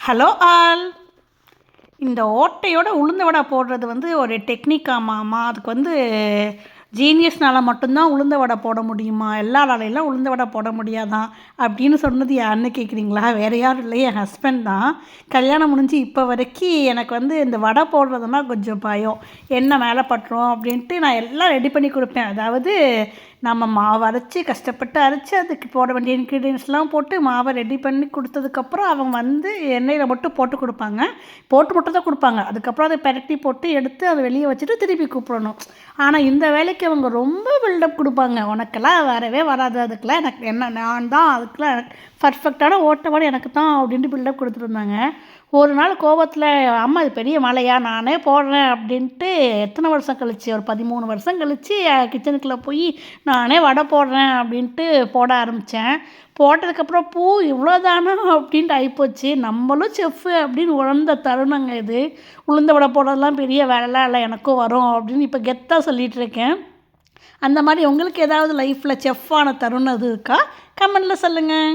Hello all. இந்த ஓட்டையோட உளுந்த வடை போடுறது ஒரு டெக்னிக்காமாம்மா. அதுக்கு ஜீனியஸ்னால மட்டும்தான் உளுந்த வடை போட முடியுமா, எல்லாராலையெல்லாம் உளுந்த வடை போட முடியாதான் அப்படின்னு சொன்னது யாருன்னு கேட்குறீங்களா? வேறு யாரும் இல்லை, என் ஹஸ்பண்ட் தான். கல்யாணம் முடிஞ்சு இப்போ வரைக்கும் எனக்கு இந்த வடை போடுறதுனா கொஞ்சம் பயம். என்ன மேலே பட்டுரும் அப்படின்ட்டு நான் எல்லாம் ரெடி பண்ணி கொடுப்பேன். அதாவது நம்ம மாவு அரைச்சி கஷ்டப்பட்டு அரைச்சி அதுக்கு போட வேண்டிய இன்க்ரீடியன்ஸ்லாம் போட்டு மாவை ரெடி பண்ணி கொடுத்ததுக்கப்புறம் அவங்க எண்ணெயில் மட்டும் போட்டு கொடுப்பாங்க. போட்டு மட்டும் தான் கொடுப்பாங்க. அதுக்கப்புறம் அதை பெரட்டி போட்டு எடுத்து அதை வெளியே வச்சுட்டு திருப்பி கூப்பிடணும். ஆனால் இந்த வேலைக்கு அவங்க ரொம்ப பில்டப் கொடுப்பாங்க. உனக்கெல்லாம் வரவே வராது, அதுக்கெல்லாம் எனக்கு என்ன, நான் தான் அதுக்கெல்லாம் எனக்கு பர்ஃபெக்டான ஓட்ட வடை எனக்கு தான் அப்படின்ட்டு பில்டப் கொடுத்துருந்தாங்க. ஒரு நாள் கோபத்தில், அம்மா இது பெரிய மலையா, நானே போடுறேன் அப்படின்ட்டு எத்தனை வருஷம் கழிச்சு, ஒரு 13 வருஷம் கழித்து கிச்சனுக்குள்ளே போய் நானே வடை போடுறேன் அப்படின்ட்டு போட ஆரம்பித்தேன். போட்டதுக்கப்புறம் இவ்வளோதானா அப்படின்ட்டு ஆகிப்போச்சு. நம்மளும் செஃப்பு அப்படின்னு உணர்ந்த தருணங்க இது. உளுந்த வடை போடுறதுலாம் பெரிய வேலைலாம் இல்லை, எனக்கும் வரும் அப்படின்னு இப்போ கெத்தாக சொல்லிகிட்டு இருக்கேன். அந்த மாதிரி உங்களுக்கு ஏதாவது லைஃப்பில் செஃப்பான தருணம் அது இருக்கா? கமெண்டில் சொல்லுங்கள்.